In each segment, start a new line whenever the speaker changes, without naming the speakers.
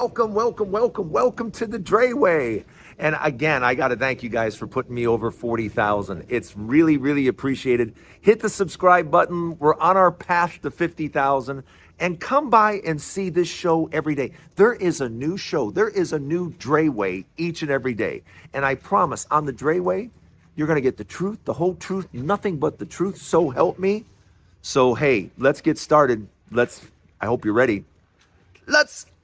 Welcome to the Dray Way. And again, I got to thank you guys for putting me over 40,000. It's really appreciated. Hit the subscribe button. We're on our path to 50,000. And come by and see this show every day. There is a new show. There is a new Dray Way each and every day. And I promise, on the Dray Way, you're going to get the truth, the whole truth, nothing but the truth. So help me. So, hey, let's get started. I hope you're ready. Let's go!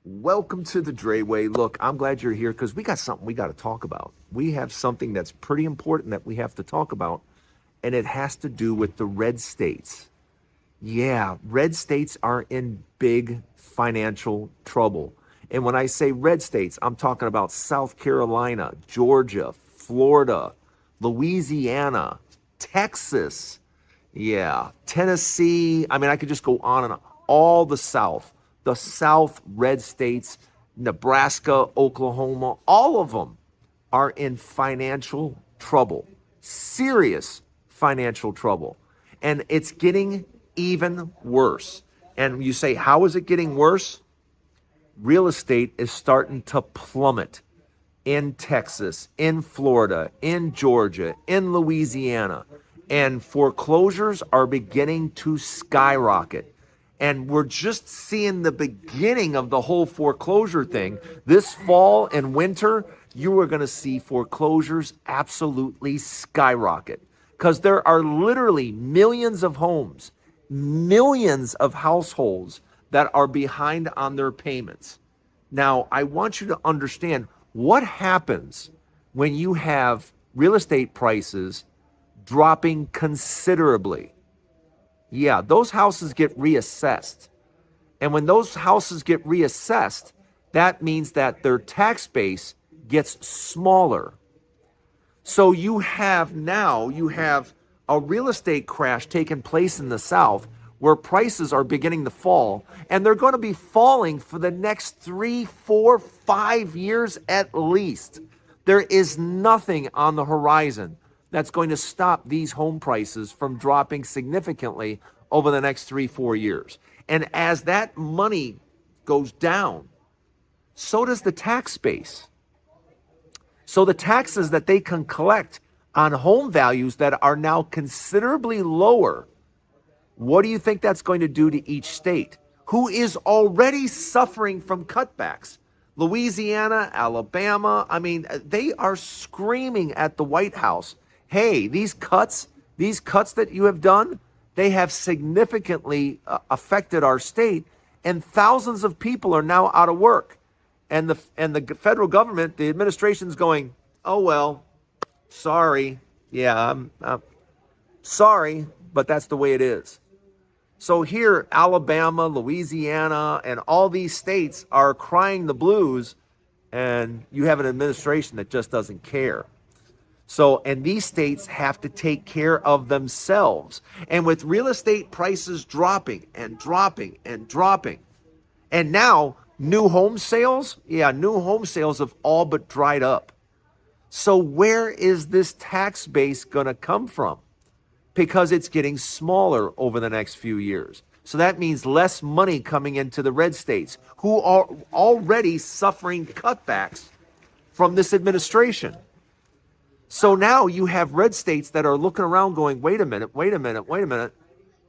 Welcome to the Dray Way. Look, I'm glad you're here because we got something we got to talk about. We have something that's pretty important that we have to talk about, and it has to do with the red states. Yeah, red states are in big financial trouble. And when I say red states, I'm talking about South Carolina, Georgia, Florida, Louisiana, Texas, Tennessee. I mean, I could just go on and on. All the South red states, Nebraska, Oklahoma, all of them are in financial trouble, serious financial trouble. And it's getting even worse. And you say, how is it getting worse? Real estate is starting to plummet in Texas, in Florida, in Georgia, in Louisiana. And foreclosures are beginning to skyrocket. And we're just seeing the beginning of the whole foreclosure thing. This fall and winter, you are going to see foreclosures absolutely skyrocket. Because there are literally millions of homes, millions of households that are behind on their payments. Now, I want you to understand what happens when you have real estate prices dropping considerably. Yeah, those houses get reassessed. And when those houses get reassessed, that means that their tax base gets smaller. So you have a real estate crash taking place in the South where prices are beginning to fall, and they're going to be falling for the next 3, 4, 5 years at least. There is nothing on the horizon that's going to stop these home prices from dropping significantly over the next 3, 4 years. And as that money goes down, so does the tax base. So the taxes that they can collect on home values that are now considerably lower, what do you think that's going to do to each state, who is already suffering from cutbacks? Louisiana, Alabama, I mean, they are screaming at the White House, hey, these cuts that you have done, they have significantly affected our state, and thousands of people are now out of work. And the federal government, the administration's going, oh, well, sorry. Yeah, I'm sorry, but that's the way it is. So here, Alabama, Louisiana, and all these states are crying the blues, and you have an administration that just doesn't care. So, and these states have to take care of themselves. And with real estate prices dropping and dropping and dropping, and now new home sales have all but dried up. So where is this tax base going to come from? Because it's getting smaller over the next few years. So that means less money coming into the red states, who are already suffering cutbacks from this administration. So now you have red states that are looking around going, wait a minute.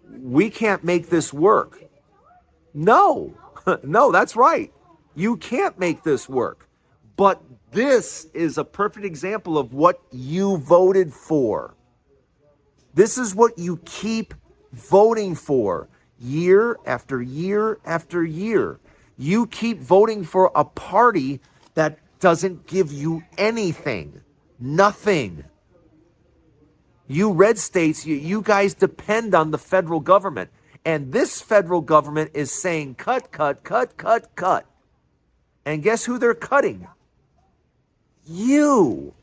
We can't make this work. No, that's right. You can't make this work. But this is a perfect example of what you voted for. This is what you keep voting for year after year after year. You keep voting for a party that doesn't give you anything. Nothing. You red states, you guys depend on the federal government. And this federal government is saying cut. And guess who they're cutting? You.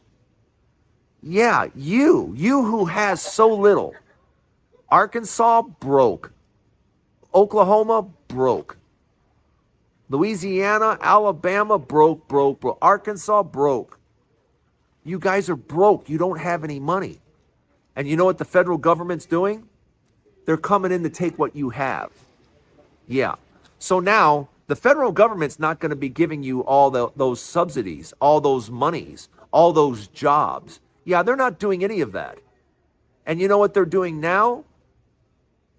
Yeah, you who has so little. Arkansas broke. Oklahoma broke. Louisiana, Alabama broke. Arkansas broke. You guys are broke. You don't have any money. And you know what the federal government's doing? They're coming in to take what you have. Yeah. So now the federal government's not going to be giving you all those subsidies, all those monies, all those jobs. Yeah, they're not doing any of that. And you know what they're doing now?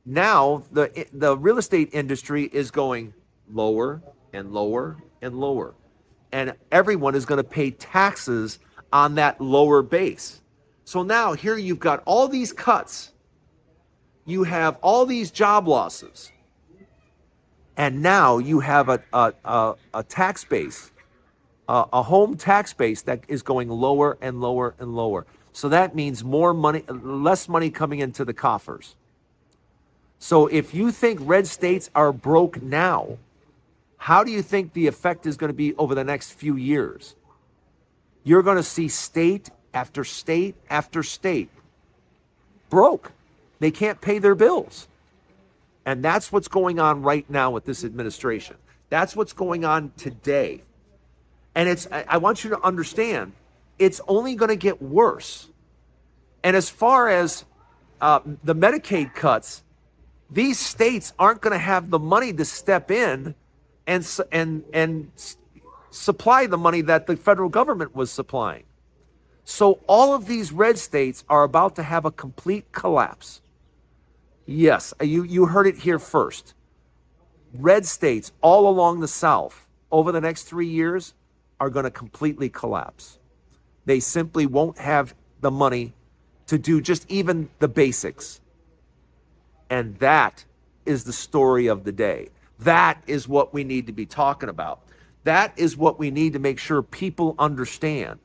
Now the real estate industry is going lower and lower and lower. And everyone is going to pay taxes on that lower base. So now here you've got all these cuts. You have all these job losses. And now you have a tax base, a home tax base that is going lower and lower and lower. So that means more money, less money coming into the coffers. So if you think red states are broke now, how do you think the effect is going to be over the next few years? You're going to see state after state after state broke. They can't pay their bills. And that's what's going on right now with this administration. That's what's going on today. And I want you to understand, it's only going to get worse. And as far as the Medicaid cuts, these states aren't going to have the money to step in and supply the money that the federal government was supplying. So all of these red states are about to have a complete collapse. Yes, you heard it here first. Red states all along the South over the next 3 years are going to completely collapse. They simply won't have the money to do just even the basics. And that is the story of the day. That is what we need to be talking about. That is what we need to make sure people understand.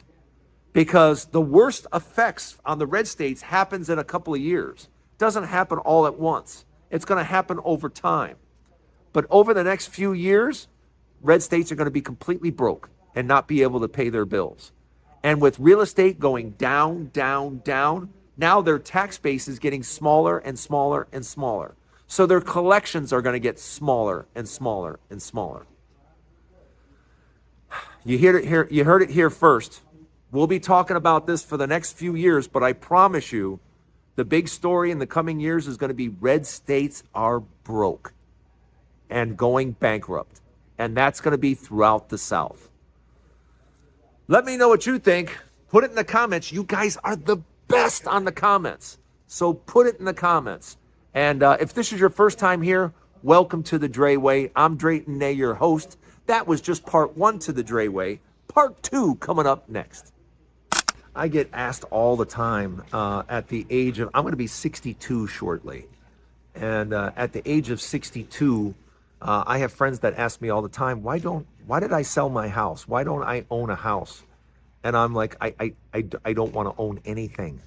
Because the worst effects on the red states happens in a couple of years. It doesn't happen all at once. It's going to happen over time. But over the next few years, red states are going to be completely broke and not be able to pay their bills. And with real estate going down, down, down, now their tax base is getting smaller and smaller and smaller. So their collections are going to get smaller and smaller and smaller. You heard it here first. We'll be talking about this for the next few years, but I promise you, the big story in the coming years is going to be red states are broke and going bankrupt. And that's going to be throughout the South. Let me know what you think. Put it in the comments. You guys are the best on the comments. So put it in the comments. And if this is your first time here, welcome to the Dray Way. I'm Drayton Nay, your host. That was just part 1 to the Dray Way. Part 2 coming up next. I get asked all the time at the age of, I'm going to be 62 shortly. And at the age of 62, I have friends that ask me all the time, why did I sell my house? Why don't I own a house? And I'm like, I don't want to own anything.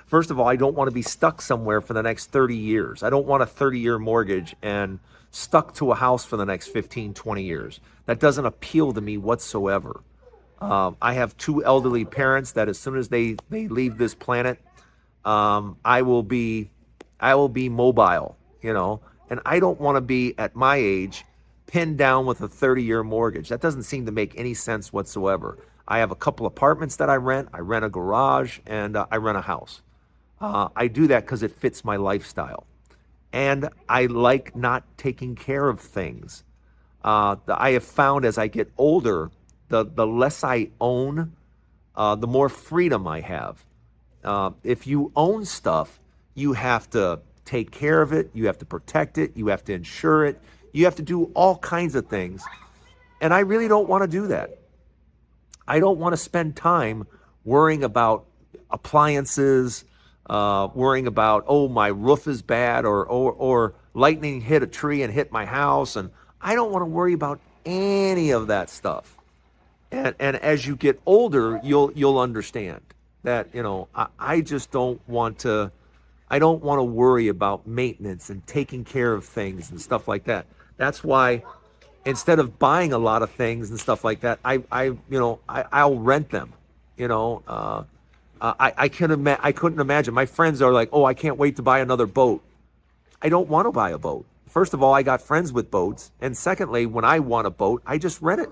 First of all, I don't want to be stuck somewhere for the next 30 years. I don't want a 30-year mortgage and stuck to a house for the next 15, 20 years. That doesn't appeal to me whatsoever. I have 2 elderly parents that as soon as they leave this planet, I will be mobile, and I don't want to be at my age pinned down with a 30-year mortgage. That doesn't seem to make any sense whatsoever. I have a couple apartments that I rent a garage, and I rent a house. I do that because it fits my lifestyle. And I like not taking care of things. I have found as I get older, the less I own, the more freedom I have. If you own stuff, you have to take care of it, you have to protect it, you have to insure it, you have to do all kinds of things. And I really don't want to do that. I don't want to spend time worrying about appliances, worrying about, my roof is bad, or lightning hit a tree and hit my house. And I don't want to worry about any of that stuff. And as you get older, you'll understand that, I just don't want to, worry about maintenance and taking care of things and stuff like that. That's why instead of buying a lot of things and stuff like that, I'll rent them. I couldn't imagine. My friends are like, oh, I can't wait to buy another boat. I don't want to buy a boat. First of all, I got friends with boats, and secondly, when I want a boat, I just rent it.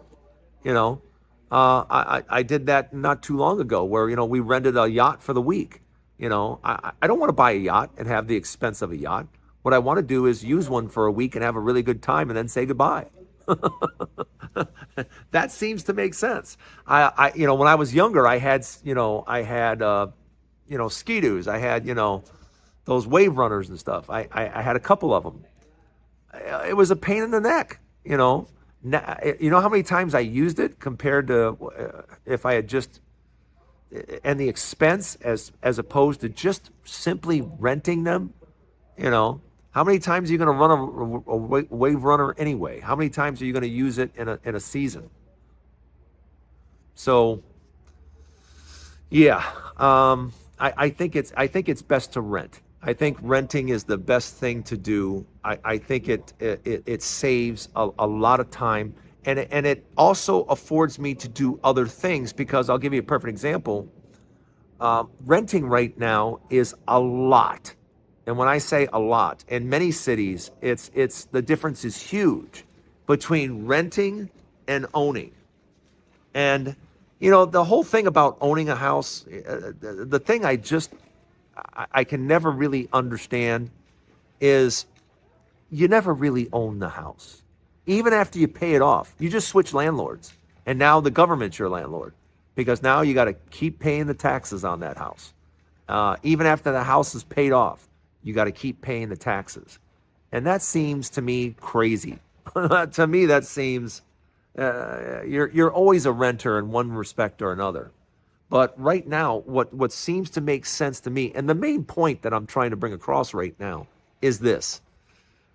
You know, I did that not too long ago, where we rented a yacht for the week. I don't want to buy a yacht and have the expense of a yacht. What I want to do is use one for a week and have a really good time, and then say goodbye. That seems to make sense. When I was younger, I had ski-doos. I had, those wave runners and stuff. I had a couple of them. It was a pain in the neck, You know how many times I used it compared to if I had just, and the expense as opposed to just simply renting them, How many times are you going to run a wave runner anyway? How many times are you going to use it in a season? So, yeah, I think it's best to rent. I think renting is the best thing to do. I think it saves a lot of time, and it also affords me to do other things, because I'll give you a perfect example. Renting right now is a lot. And when I say a lot, in many cities, it's the difference is huge between renting and owning. And the whole thing about owning a house, the thing I can never really understand is you never really own the house. Even after you pay it off, you just switch landlords, and now the government's your landlord, because now you got to keep paying the taxes on that house. Even after the house is paid off, you got to keep paying the taxes. And that seems to me crazy. To me, that seems, you're always a renter in one respect or another. But right now, what seems to make sense to me, and the main point that I'm trying to bring across right now, is this.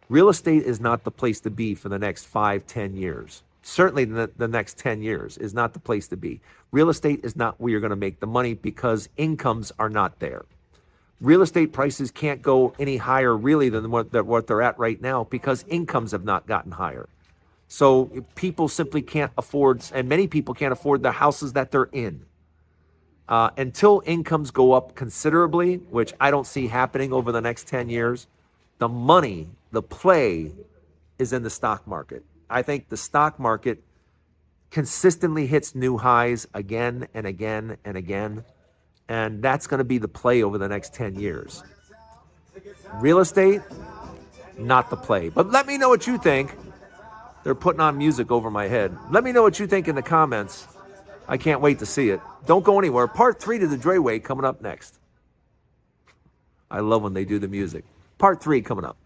Real estate is not the place to be for the next 5-10 years. Certainly the next 10 years is not the place to be. Real estate is not where you're going to make the money, because incomes are not there. Real estate prices can't go any higher really than what they're at right now, because incomes have not gotten higher. So people simply can't afford, and many people can't afford the houses that they're in. Until incomes go up considerably, which I don't see happening over the next 10 years, the money, the play is in the stock market. I think the stock market consistently hits new highs again and again and again. And that's going to be the play over the next 10 years. Real estate, not the play. But let me know what you think. They're putting on music over my head. Let me know what you think in the comments. I can't wait to see it. Don't go anywhere. Part 3 to the Dray Way coming up next. I love when they do the music. Part 3 coming up.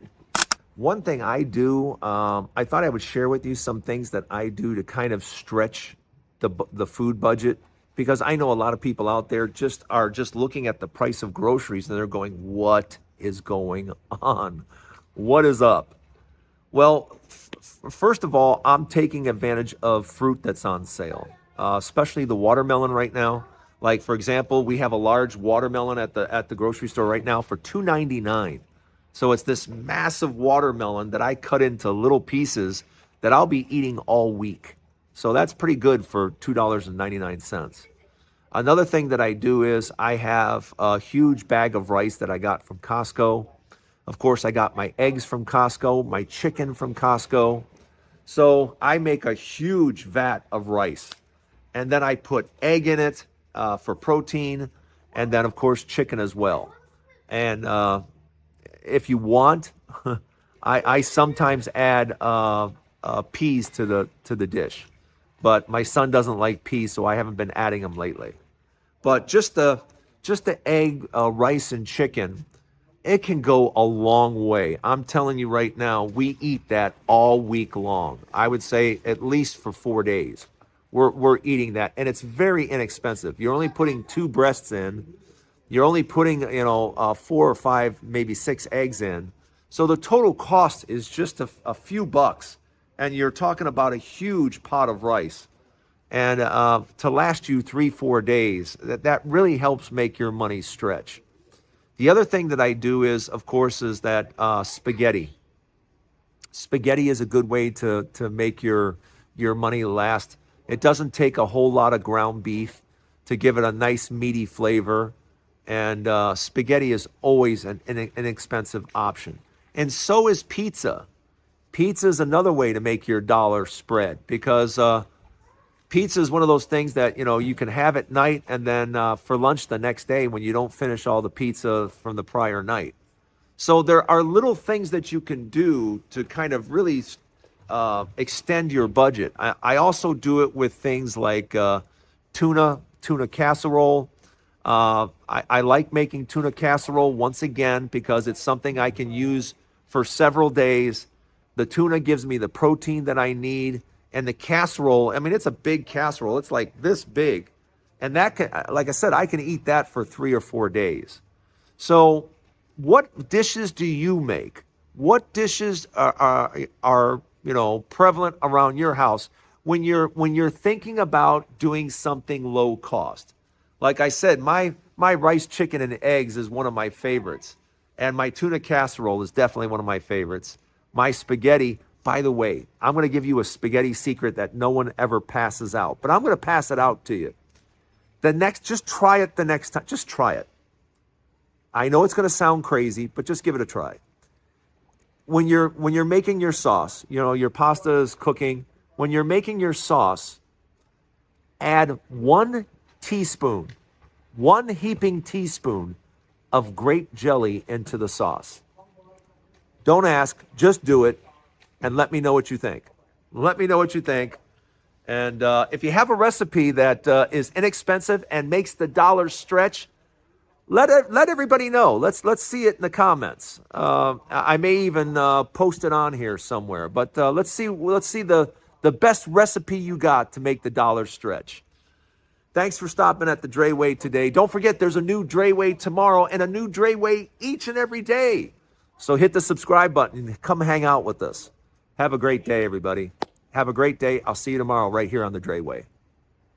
One thing I do, I thought I would share with you some things that I do to kind of stretch the food budget, because I know a lot of people out there are just looking at the price of groceries and they're going, what is going on? What is up? Well, first of all, I'm taking advantage of fruit that's on sale, especially the watermelon right now. Like, for example, we have a large watermelon at the grocery store right now for $2.99. So it's this massive watermelon that I cut into little pieces that I'll be eating all week. So that's pretty good for $2.99. Another thing that I do is I have a huge bag of rice that I got from Costco. Of course, I got my eggs from Costco, my chicken from Costco. So I make a huge vat of rice. And then I put egg in it for protein. And then, of course, chicken as well. And if you want, I sometimes add peas to the dish. But my son doesn't like peas, so I haven't been adding them lately. But just the egg, rice, and chicken, it can go a long way. I'm telling you right now, we eat that all week long. I would say at least for 4 days. We're eating that, and it's very inexpensive. You're only putting 2 breasts in. You're only putting 4 or 5, maybe 6 eggs in. So the total cost is just a few bucks. And you're talking about a huge pot of rice. And to last you 3-4 days, that really helps make your money stretch. The other thing that I do is, of course, is that spaghetti. Spaghetti is a good way to make your money last. It doesn't take a whole lot of ground beef to give it a nice meaty flavor. And spaghetti is always an inexpensive option. And so is pizza. Pizza is another way to make your dollar spread, because pizza is one of those things that, you can have at night, and then for lunch the next day when you don't finish all the pizza from the prior night. So there are little things that you can do to kind of really extend your budget. I also do it with things like tuna casserole. I like making tuna casserole once again because it's something I can use for several days. The tuna gives me the protein that I need, and the casserole, I mean, it's a big casserole. It's like this big. And that can, like I said, I can eat that for 3 or 4 days. So what dishes do you make? What dishes are prevalent around your house when you're thinking about doing something low cost? Like I said, my rice, chicken, and eggs is one of my favorites. And my tuna casserole is definitely one of my favorites. My spaghetti, by the way, I'm going to give you a spaghetti secret that no one ever passes out, but I'm going to pass it out to you. Just try it the next time. Just try it. I know it's going to sound crazy, but just give it a try. When you're making your sauce, your pasta is cooking. When you're making your sauce, add 1 heaping teaspoon of grape jelly into the sauce. Don't ask, just do it, and let me know what you think. Let me know what you think. And if you have a recipe that is inexpensive and makes the dollar stretch, let everybody know. Let's see it in the comments. I may even post it on here somewhere. But let's see the best recipe you got to make the dollar stretch. Thanks for stopping at the Dray Way today. Don't forget, there's a new Dray Way tomorrow and a new Dray Way each and every day. So hit the subscribe button and come hang out with us. Have a great day, everybody. Have a great day. I'll see you tomorrow right here on the Dray Way.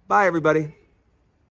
Bye, everybody.